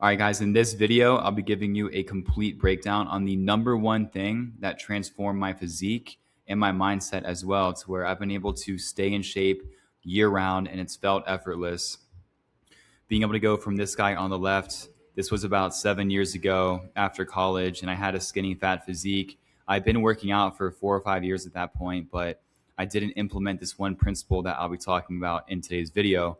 All right, guys, in this video, I'll be giving you a complete breakdown on the number one thing that transformed my physique and my mindset as well, to where I've been able to stay in shape year round and it's felt effortless. Being able to go from this guy on the left, this was about 7 years ago after college, and I had a skinny fat physique. I've been working out for 4 or 5 years at that point, but I didn't implement this one principle that I'll be talking about in today's video.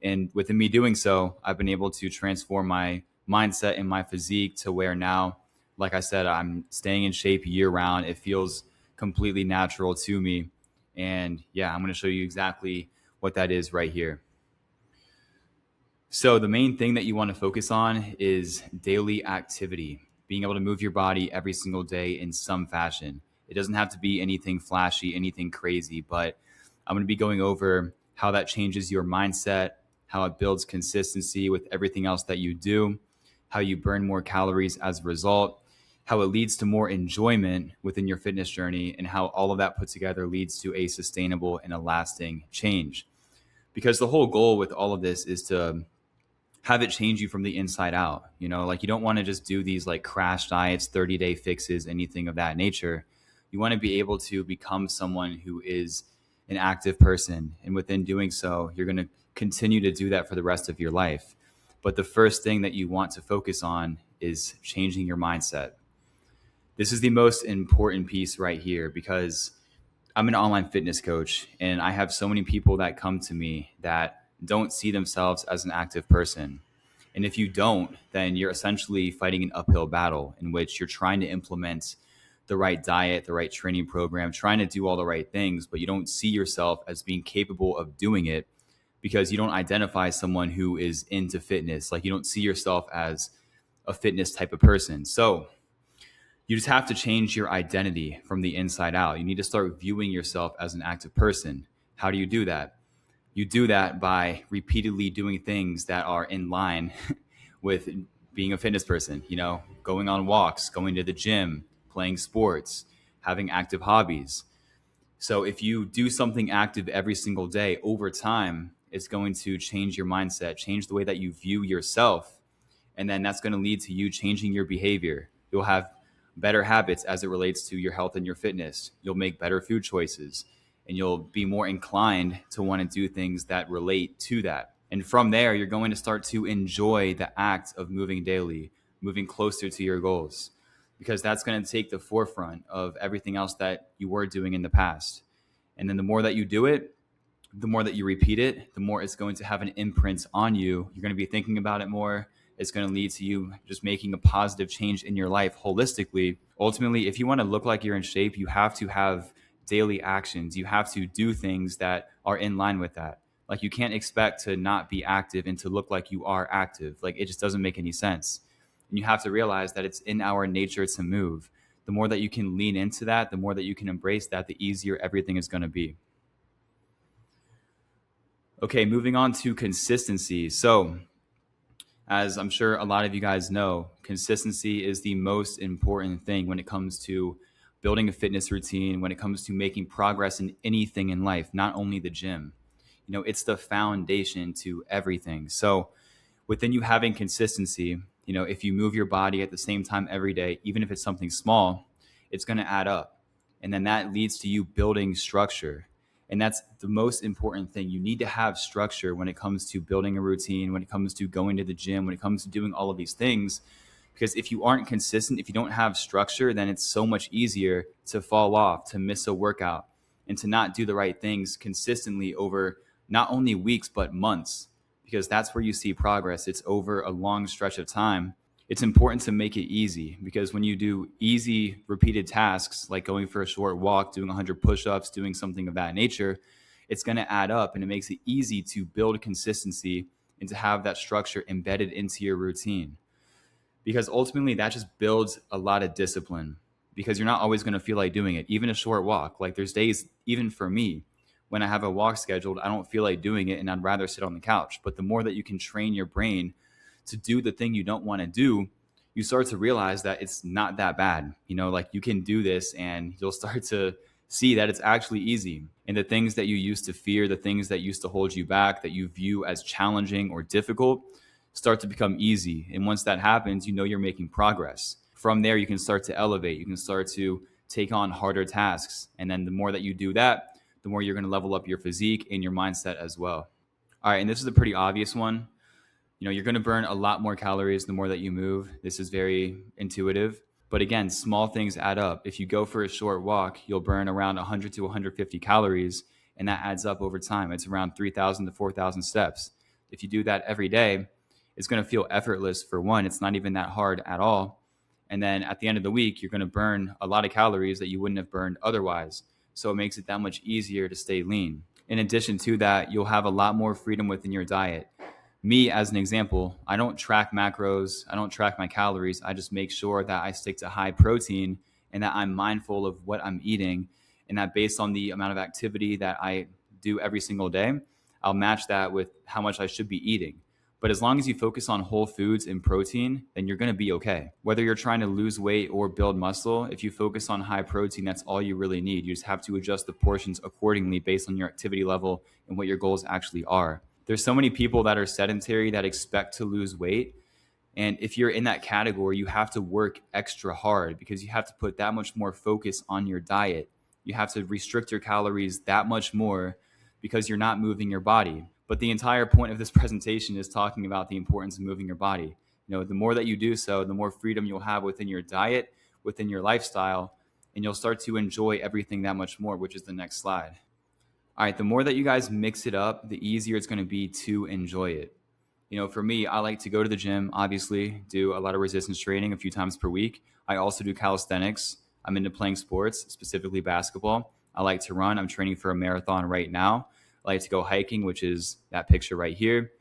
And within me doing so, I've been able to transform my mindset and my physique to where now, like I said, I'm staying in shape year round. It feels completely natural to me. And yeah, I'm going to show you exactly what that is right here. So the main thing that you want to focus on is daily activity, being able to move your body every single day in some fashion. It doesn't have to be anything flashy, anything crazy, but I'm going to be going over how that changes your mindset, how it builds consistency with everything else that you do, how you burn more calories as a result, how it leads to more enjoyment within your fitness journey, and how all of that put together leads to a sustainable and a lasting change. Because the whole goal with all of this is to have it change you from the inside out. Like you don't want to just do these like crash diets, 30-day fixes, anything of that nature. You want to be able to become someone who is an active person. And within doing so, you're going to continue to do that for the rest of your life. But the first thing that you want to focus on is changing your mindset. This is the most important piece right here, because I'm an online fitness coach and I have so many people that come to me that don't see themselves as an active person. And if you don't, then you're essentially fighting an uphill battle in which you're trying to implement the right diet, the right training program, trying to do all the right things, but you don't see yourself as being capable of doing it because you don't identify someone who is into fitness. Like you don't see yourself as a fitness type of person. So you just have to change your identity from the inside out. You need to start viewing yourself as an active person. How do you do that? You do that by repeatedly doing things that are in line with being a fitness person, going on walks, going to the gym, playing sports, having active hobbies. So if you do something active every single day, over time, it's going to change your mindset, change the way that you view yourself. And then that's going to lead to you changing your behavior. You'll have better habits as it relates to your health and your fitness. You'll make better food choices, and you'll be more inclined to want to do things that relate to that. And from there, you're going to start to enjoy the act of moving daily, moving closer to your goals, because that's going to take the forefront of everything else that you were doing in the past. And then the more that you do it, the more that you repeat it, the more it's going to have an imprint on you. You're going to be thinking about it more. It's going to lead to you just making a positive change in your life holistically. Ultimately, if you want to look like you're in shape, you have to have daily actions. You have to do things that are in line with that. Like you can't expect to not be active and to look like you are active. Like it just doesn't make any sense. And you have to realize that it's in our nature to move. The more that you can lean into that, the more that you can embrace that, the easier everything is going to be. Okay, moving on to consistency. So, as I'm sure a lot of you guys know, consistency is the most important thing when it comes to building a fitness routine, when it comes to making progress in anything in life, not only the gym. It's the foundation to everything. So within you having consistency, if you move your body at the same time every day, even if it's something small, it's going to add up. And then that leads to you building structure. And that's the most important thing. You need to have structure when it comes to building a routine, when it comes to going to the gym, when it comes to doing all of these things. Because if you aren't consistent, if you don't have structure, then it's so much easier to fall off, to miss a workout, and to not do the right things consistently over not only weeks, but months. Because that's where you see progress. It's over a long stretch of time. It's important to make it easy, because when you do easy repeated tasks like going for a short walk, doing 100 push-ups, doing something of that nature, it's going to add up, and it makes it easy to build consistency and to have that structure embedded into your routine. Because ultimately that just builds a lot of discipline, because you're not always going to feel like doing it. Even a short walk, like there's days, even for me, when I have a walk scheduled, I don't feel like doing it and I'd rather sit on the couch. But the more that you can train your brain to do the thing you don't want to do, you start to realize that it's not that bad. Like you can do this, and you'll start to see that it's actually easy. And the things that you used to fear, the things that used to hold you back, that you view as challenging or difficult, start to become easy. And once that happens, you know you're making progress. From there, you can start to elevate. You can start to take on harder tasks. And then the more that you do that, the more you're going to level up your physique and your mindset as well. All right, and this is a pretty obvious one. You know, you're going to burn a lot more calories the more that you move. This is very intuitive. But again, small things add up. If you go for a short walk, you'll burn around 100 to 150 calories, and that adds up over time. It's around 3,000 to 4,000 steps. If you do that every day, it's going to feel effortless for one. It's not even that hard at all. And then at the end of the week, you're going to burn a lot of calories that you wouldn't have burned otherwise. So it makes it that much easier to stay lean. In addition to that, you'll have a lot more freedom within your diet. Me, as an example, I don't track macros. I don't track my calories. I just make sure that I stick to high protein and that I'm mindful of what I'm eating, and that based on the amount of activity that I do every single day, I'll match that with how much I should be eating. But as long as you focus on whole foods and protein, then you're going to be okay. Whether you're trying to lose weight or build muscle, if you focus on high protein, that's all you really need. You just have to adjust the portions accordingly based on your activity level and what your goals actually are. There's so many people that are sedentary that expect to lose weight. And if you're in that category, you have to work extra hard because you have to put that much more focus on your diet. You have to restrict your calories that much more because you're not moving your body. But the entire point of this presentation is talking about the importance of moving your body. You know, the more that you do so, the more freedom you'll have within your diet, within your lifestyle, and you'll start to enjoy everything that much more, which is the next slide. All right, the more that you guys mix it up, the easier it's going to be to enjoy it. You know, for me, I like to go to the gym, obviously, do a lot of resistance training a few times per week. I also do calisthenics. I'm into playing sports, specifically basketball. I like to run. I'm training for a marathon right now. I like to go hiking, which is that picture right here.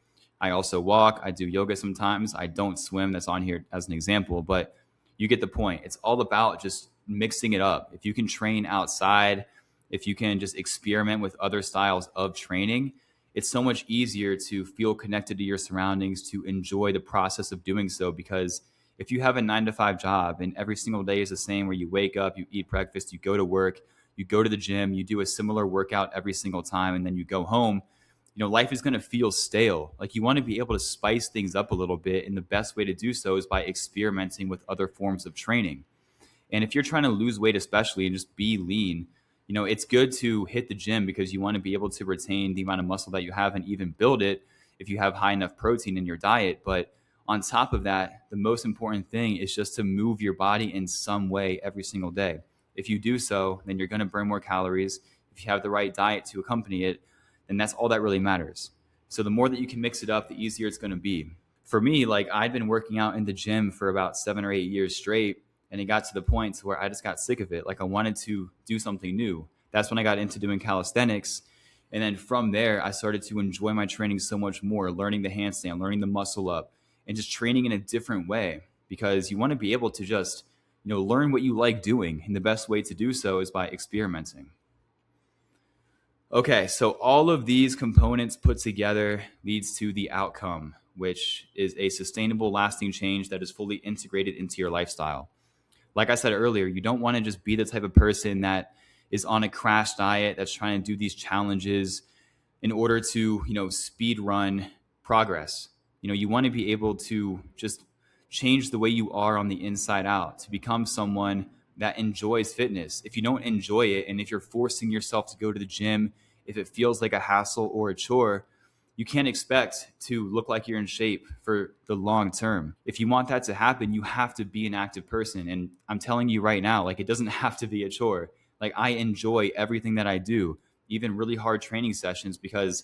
I also walk. I do yoga sometimes. I don't swim. That's on here as an example, but you get the point. It's all about just mixing it up. If you can train outside, if you can just experiment with other styles of training, it's so much easier to feel connected to your surroundings, to enjoy the process of doing so. Because if you have a 9-to-5 job and every single day is the same, where you wake up, you eat breakfast, you go to work, you go to the gym, you do a similar workout every single time, and then you go home, you know, life is going to feel stale. Like, you want to be able to spice things up a little bit. And the best way to do so is by experimenting with other forms of training. And if you're trying to lose weight, especially, and just be lean, you know, it's good to hit the gym because you want to be able to retain the amount of muscle that you have and even build it if you have high enough protein in your diet. But on top of that, the most important thing is just to move your body in some way every single day. If you do so, then you're going to burn more calories. If you have the right diet to accompany it, then that's all that really matters. So the more that you can mix it up, the easier it's going to be. For me, like, I'd been working out in the gym for about 7 or 8 years straight, and it got to the point to where I just got sick of it. Like, I wanted to do something new. That's when I got into doing calisthenics. And then from there, I started to enjoy my training so much more, learning the handstand, learning the muscle up, and just training in a different way, because you want to be able to just, you know, learn what you like doing. And the best way to do so is by experimenting. Okay, so all of these components put together leads to the outcome, which is a sustainable, lasting change that is fully integrated into your lifestyle. Like I said earlier, you don't want to just be the type of person that is on a crash diet, that's trying to do these challenges in order to, you know, speed run progress. You know, you want to be able to just change the way you are on the inside out, to become someone that enjoys fitness. If you don't enjoy it, and if you're forcing yourself to go to the gym, if it feels like a hassle or a chore, you can't expect to look like you're in shape for the long term. If you want that to happen, you have to be an active person. And I'm telling you right now, like, it doesn't have to be a chore. Like, I enjoy everything that I do, even really hard training sessions, because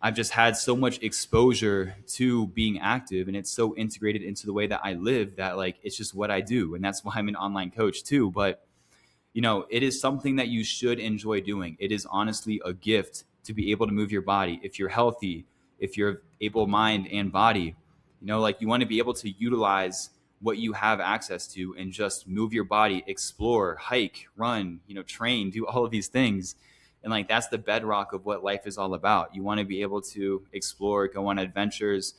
I've just had so much exposure to being active, and it's so integrated into the way that I live that, like, it's just what I do. And that's why I'm an online coach too. But, you know, it is something that you should enjoy doing. It is honestly a gift to be able to move your body. If you're healthy, if you're able mind and body, you know, like, you want to be able to utilize what you have access to and just move your body, explore, hike, run, you know, train, do all of these things. And, like, that's the bedrock of what life is all about. You want to be able to explore, go on adventures,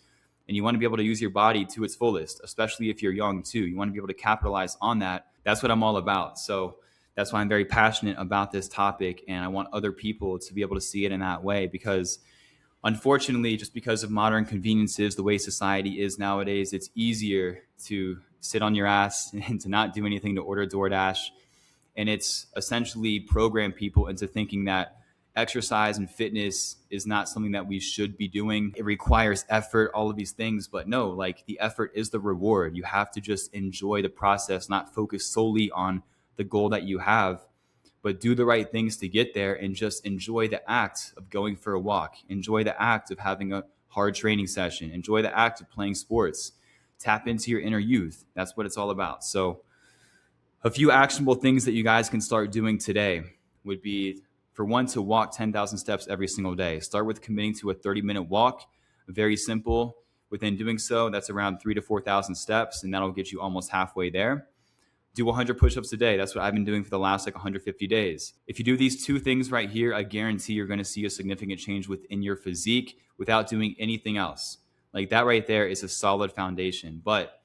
and you want to be able to use your body to its fullest, especially if you're young too. You want to be able to capitalize on that. That's what I'm all about. So that's why I'm very passionate about this topic, and I want other people to be able to see it in that way, because Unfortunately, just because of modern conveniences, the way society is nowadays, it's easier to sit on your ass and to not do anything, to order DoorDash. And it's essentially programmed people into thinking that exercise and fitness is not something that we should be doing. It requires effort, all of these things. But no, like the effort is the reward. You have to just enjoy the process, not focus solely on the goal that you have, but do the right things to get there and just enjoy the act of going for a walk. Enjoy the act of having a hard training session. Enjoy the act of playing sports. Tap into your inner youth. That's what it's all about. So, a few actionable things that you guys can start doing today would be, for one, to walk 10,000 steps every single day. Start with committing to a 30-minute walk. Very simple. Within doing so, that's around 3,000 to 4,000 steps, and that'll get you almost halfway there. Do 100 push-ups a day. That's what I've been doing for the last 150 days. If you do these two things right here, I guarantee you're going to see a significant change within your physique without doing anything else. Like that right there is a solid foundation. But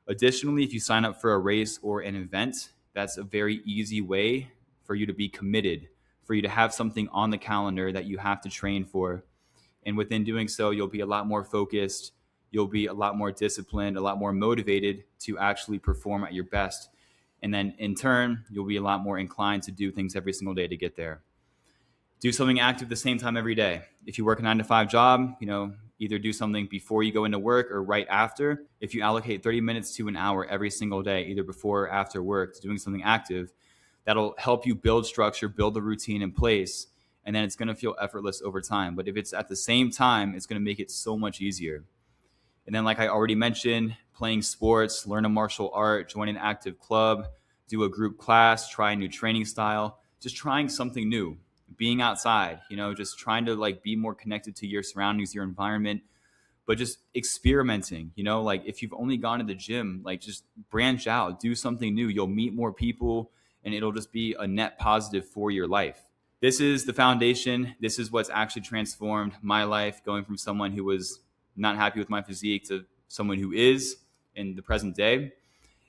additionally, if you sign up for a race or an event, that's a very easy way for you to be committed, for you to have something on the calendar that you have to train for. And within doing so, you'll be a lot more focused. You'll be a lot more disciplined, a lot more motivated to actually perform at your best. And then in turn, you'll be a lot more inclined to do things every single day to get there. Do something active the same time every day. If you work a 9-to-5 job, either do something before you go into work or right after. If you allocate 30 minutes to an hour every single day, either before or after work, to doing something active, that'll help you build structure, build the routine in place, and then it's going to feel effortless over time. But if it's at the same time, it's going to make it so much easier. And then, like I already mentioned, playing sports, learn a martial art, join an active club, do a group class, try a new training style, just trying something new, being outside, just trying to be more connected to your surroundings, your environment, but just experimenting, if you've only gone to the gym, just branch out, do something new. You'll meet more people and it'll just be a net positive for your life. This is the foundation. This is what's actually transformed my life, going from someone who was not happy with my physique to someone who is in the present day.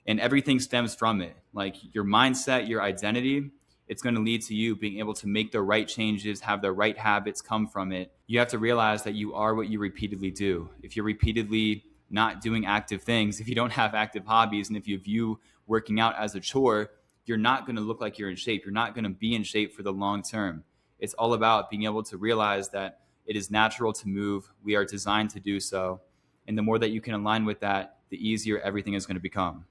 And everything stems from it. Like your mindset, your identity, it's going to lead to you being able to make the right changes, have the right habits come from it. You have to realize that you are what you repeatedly do. If you're repeatedly not doing active things, if you don't have active hobbies, and if you view working out as a chore, you're not going to look like you're in shape. You're not going to be in shape for the long term. It's all about being able to realize that it is natural to move. We are designed to do so. And the more that you can align with that, the easier everything is going to become.